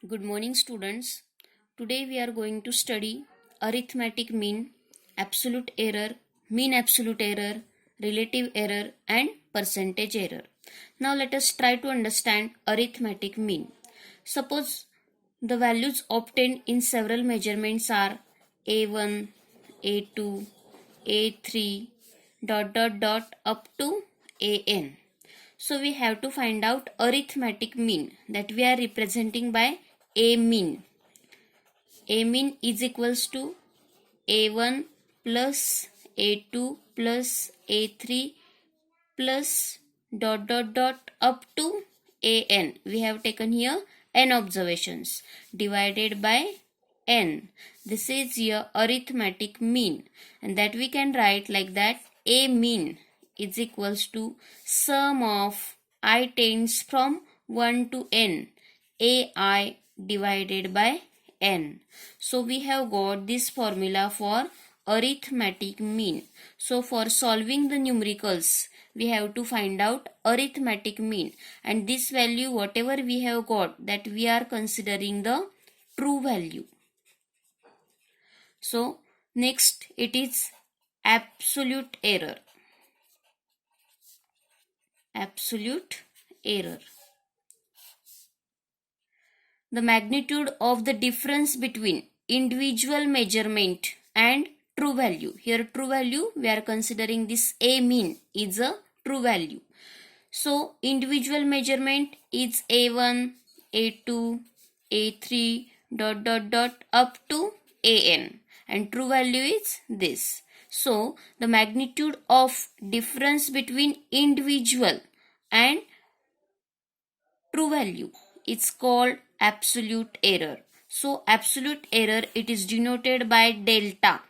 Good morning, students. Today we are going to study arithmetic mean, absolute error, mean absolute error, relative error, and percentage error. Now let us try to understand arithmetic mean. Suppose the values obtained in several measurements are A1, A2, A3, up to AN. So we have to find out arithmetic mean that we are representing by A mean. A mean is equals to A1 plus A2 plus A3 plus up to AN. We have taken here n observations divided by n. This is your arithmetic mean, and that we can write like that: A mean is equals to sum of I tends from 1 to n, AI divided by n. So we have got this formula for arithmetic mean. So for solving the numericals, we have to find out arithmetic mean, and this value whatever we have got, that we are considering the true value. So next it is absolute error. Absolute error. The magnitude of the difference between individual measurement and true value. Here true value, we are considering this A mean is a true value. So individual measurement is A1, A2, A3 up to AN, and true value is this. So the magnitude of difference between individual and true value is called absolute error. So absolute error, it is denoted by delta.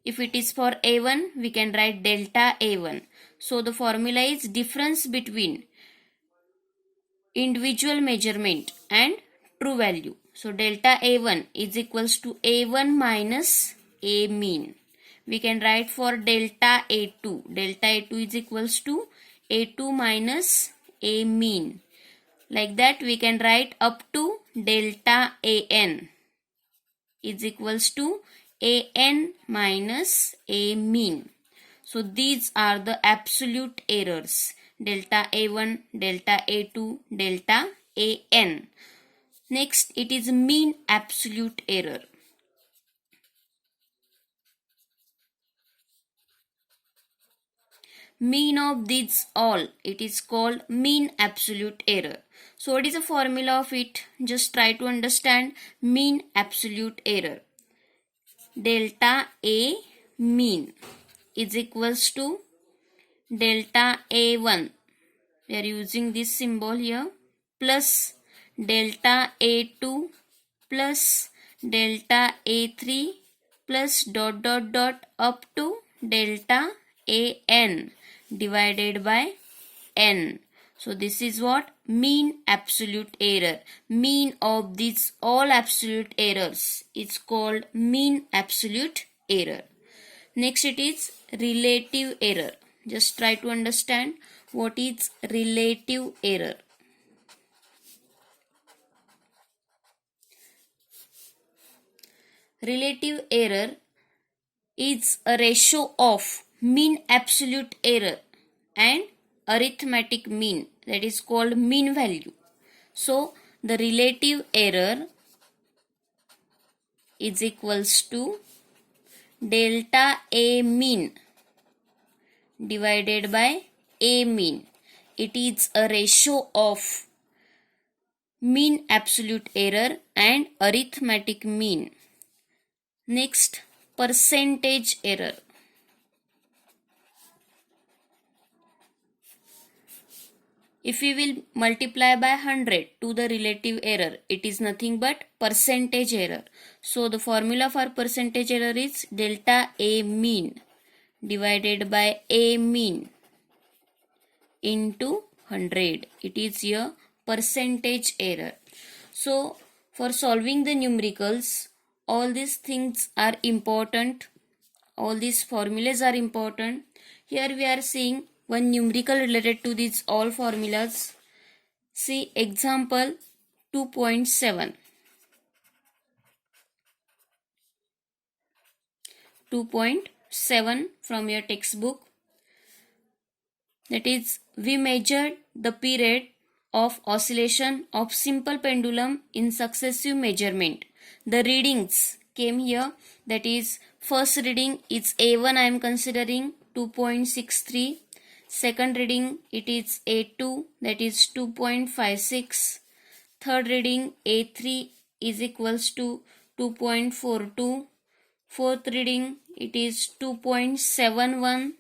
If it is for A1, we can write delta A1. So the formula is difference between individual measurement and true value. So delta A1 is equals to A1 minus A mean. We can write for delta A2. Delta A2 is equals to A2 minus A mean. Like that we can write up to delta AN is equals to AN minus A mean. So these are the absolute errors: delta A1, delta A2, delta AN. Next it is mean absolute error. Mean of these all, it is called mean absolute error. So what is the formula of it? Just try to understand mean absolute error. Delta A mean is equals to delta A1, we are using this symbol here, plus delta A2 plus delta A3 plus up to delta AN divided by n. So this is what mean absolute error. Mean of these all absolute errors is called mean absolute error. Next it is relative error. Just try to understand what is relative error. Relative error is a ratio of mean absolute error and arithmetic mean, that is called mean value. So the relative error is equals to delta A mean divided by A mean. It is a ratio of mean absolute error and arithmetic mean. Next, percentage error. If we will multiply by 100 to the relative error, it is nothing but percentage error. So the formula for percentage error is delta A mean divided by A mean into 100. It is your percentage error. So for solving the numericals, all these things are important. All these formulas are important. Here we are seeing one numerical related to these all formulas. See example 2.7. 2.7 from your textbook. That is, we measured the period of oscillation of simple pendulum in successive measurement. The readings came here. That is, first reading is A1, I am considering 2.63. Second reading it is A2, that is 2.56. Third reading A3 is equals to 2.42. Fourth reading it is 2.71,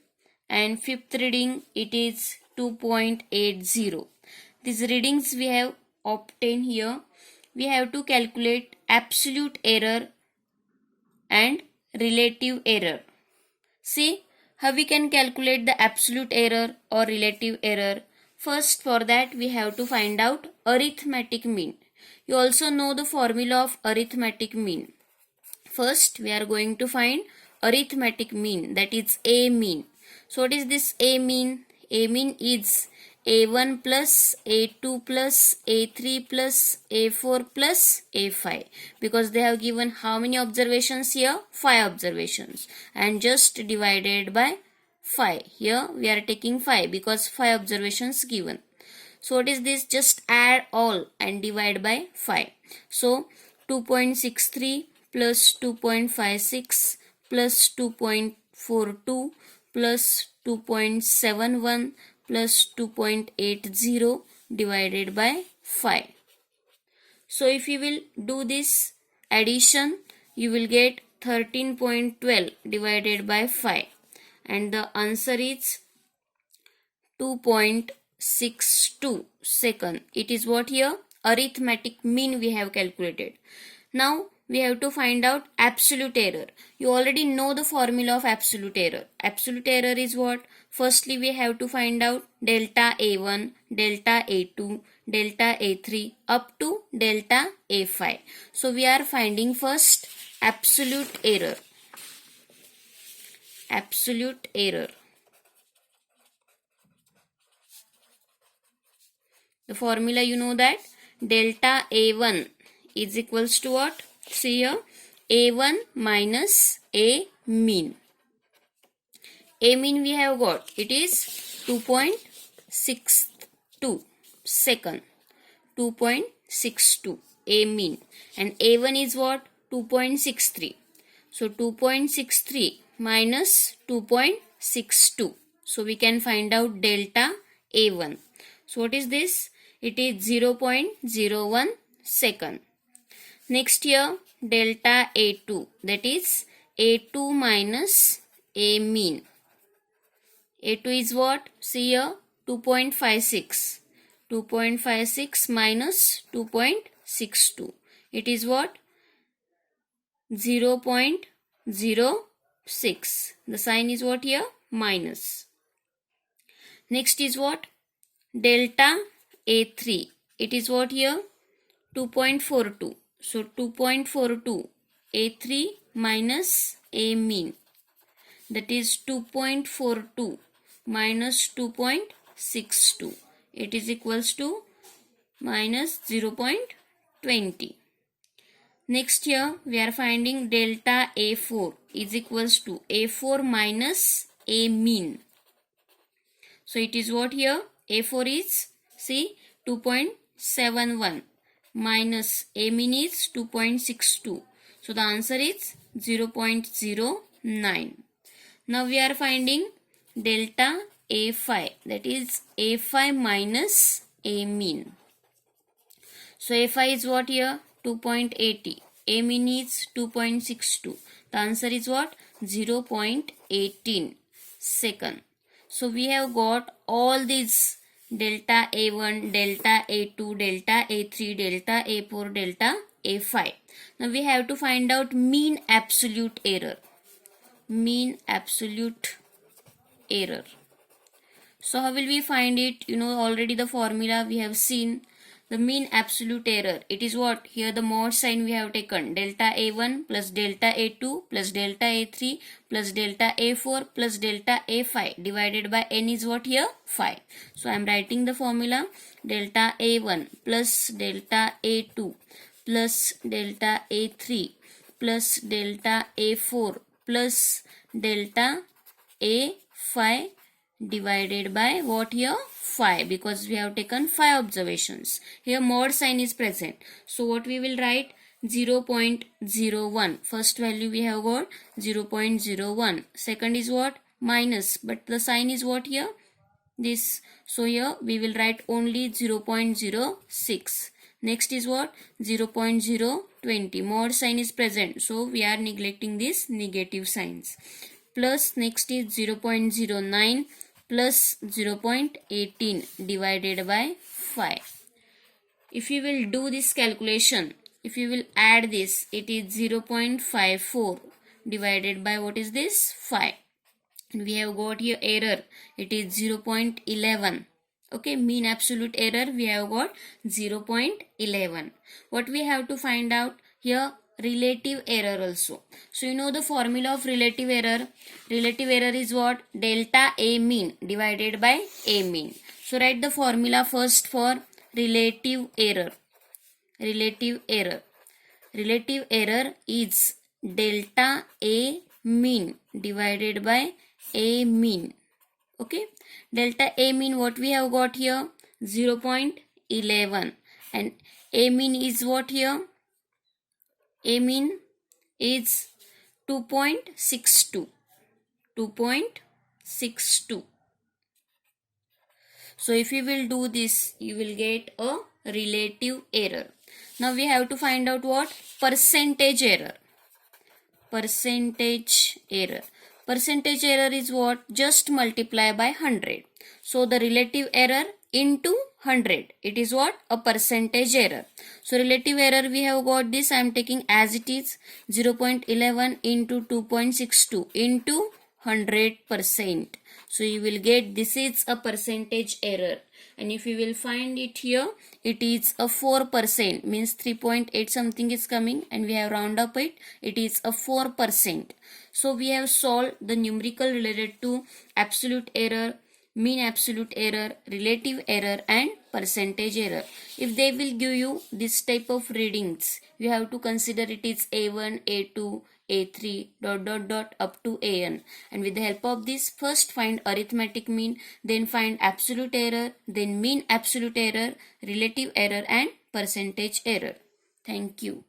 and fifth reading it is 2.80. These readings we have obtained here. We have to calculate absolute error and relative error. See how we can calculate the absolute error or relative error. First, for that we have to find out arithmetic mean. You also know the formula of arithmetic mean. First, we are going to find arithmetic mean, that is A mean. So what is this A mean? A mean is A1 plus A2 plus A3 plus A4 plus A5, because they have given how many observations here? 5 observations, and just divided by 5. Here we are taking 5 because 5 observations given. So what is this? Just add all and divide by 5. So 2.63 plus 2.56 plus 2.42 plus 2.71 plus 2.80 divided by 5. So if you will do this addition, you will get 13.12 divided by 5, and the answer is 2.62 second. It is what here? Arithmetic mean we have calculated. Now we have to find out absolute error. You already know the formula of absolute error. Absolute error is what? Firstly, we have to find out delta A1, delta A2, delta A3 up to delta A5. So we are finding first absolute error. Absolute error. The formula you know that delta A1 is equals to what? See here, A1 minus A mean. A mean we have got, it is 2.62 second. 2.62 A mean, and A1 is what? 2.63. So 2.63 minus 2.62. So we can find out delta A1. So what is this? It is 0.01 second. Next here, delta A2, that is A2 minus A mean. A2 is what? See here, 2.56. 2.56 minus 2.62. It is what? 0.06. The sign is what here? Minus. Next is what? Delta A3. It is what here? 2.42. So 2.42 A3 minus A mean, that is 2.42 minus 2.62. It is equals to minus 0.20. Next here we are finding delta A4 is equals to A4 minus A mean. So it is what here? A4 is, see, 2.71 minus A mean is 2.62. So the answer is 0.09. Now we are finding delta A5, that is A5 minus A mean. So A5 is what here? 2.80. A mean is 2.62. The answer is what? 0.18 second. So we have got all these delta A1, delta A2, delta A3, delta A4, delta A5. Now we have to find out mean absolute error. Mean absolute error. So how will we find it? You know already the formula we have seen. The mean absolute error, it is what? Here the mod sign we have taken. Delta A1 plus delta A2 plus delta A3 plus delta A4 plus delta A5 divided by n is what here? 5. So I am writing the formula. Delta A1 plus delta A2 plus delta A3 plus delta A4 plus delta A phi divided by what here? Phi, because we have taken 5 observations. Here mod sign is present. So what we will write? 0.01. First value we have got 0.01. Second is what? Minus. But the sign is what here? This. So here we will write only 0.06. Next is what? 0.020. Mod sign is present. So we are neglecting these negative signs. Plus next is 0.09 plus 0.18 divided by 5. If you will do this calculation, if you will add this, it is 0.54 divided by what is this? 5. We have got here error, it is 0.11. Okay, mean absolute error we have got 0.11. What we have to find out here? Relative error also. So you know the formula of relative error. Relative error is what? Delta A mean divided by A mean. So write the formula first for relative error. Relative error. Relative error is delta A mean divided by A mean. Okay. Delta A mean what we have got here? 0.11. And A mean is what here? A mean is 2.62. 2.62. So if you will do this, you will get a relative error. Now we have to find out what? Percentage error. Percentage error. Percentage error is what? Just multiply by 100. So the relative error into 100. It is what? A percentage error. So relative error we have got this. I am taking as it is 0.11 into 2.62 into 100%. So you will get this is a percentage error. And if you will find it here, it is a 4%, means 3.8 something is coming, and we have round up it, it is a 4%. So we have solved the numerical related to absolute error, mean absolute error, relative error and percentage error. If they will give you this type of readings, you have to consider it is A1, A2, A3 dot up to AN, and with the help of this, first find arithmetic mean, then find absolute error, then mean absolute error, relative error and percentage error. Thank you.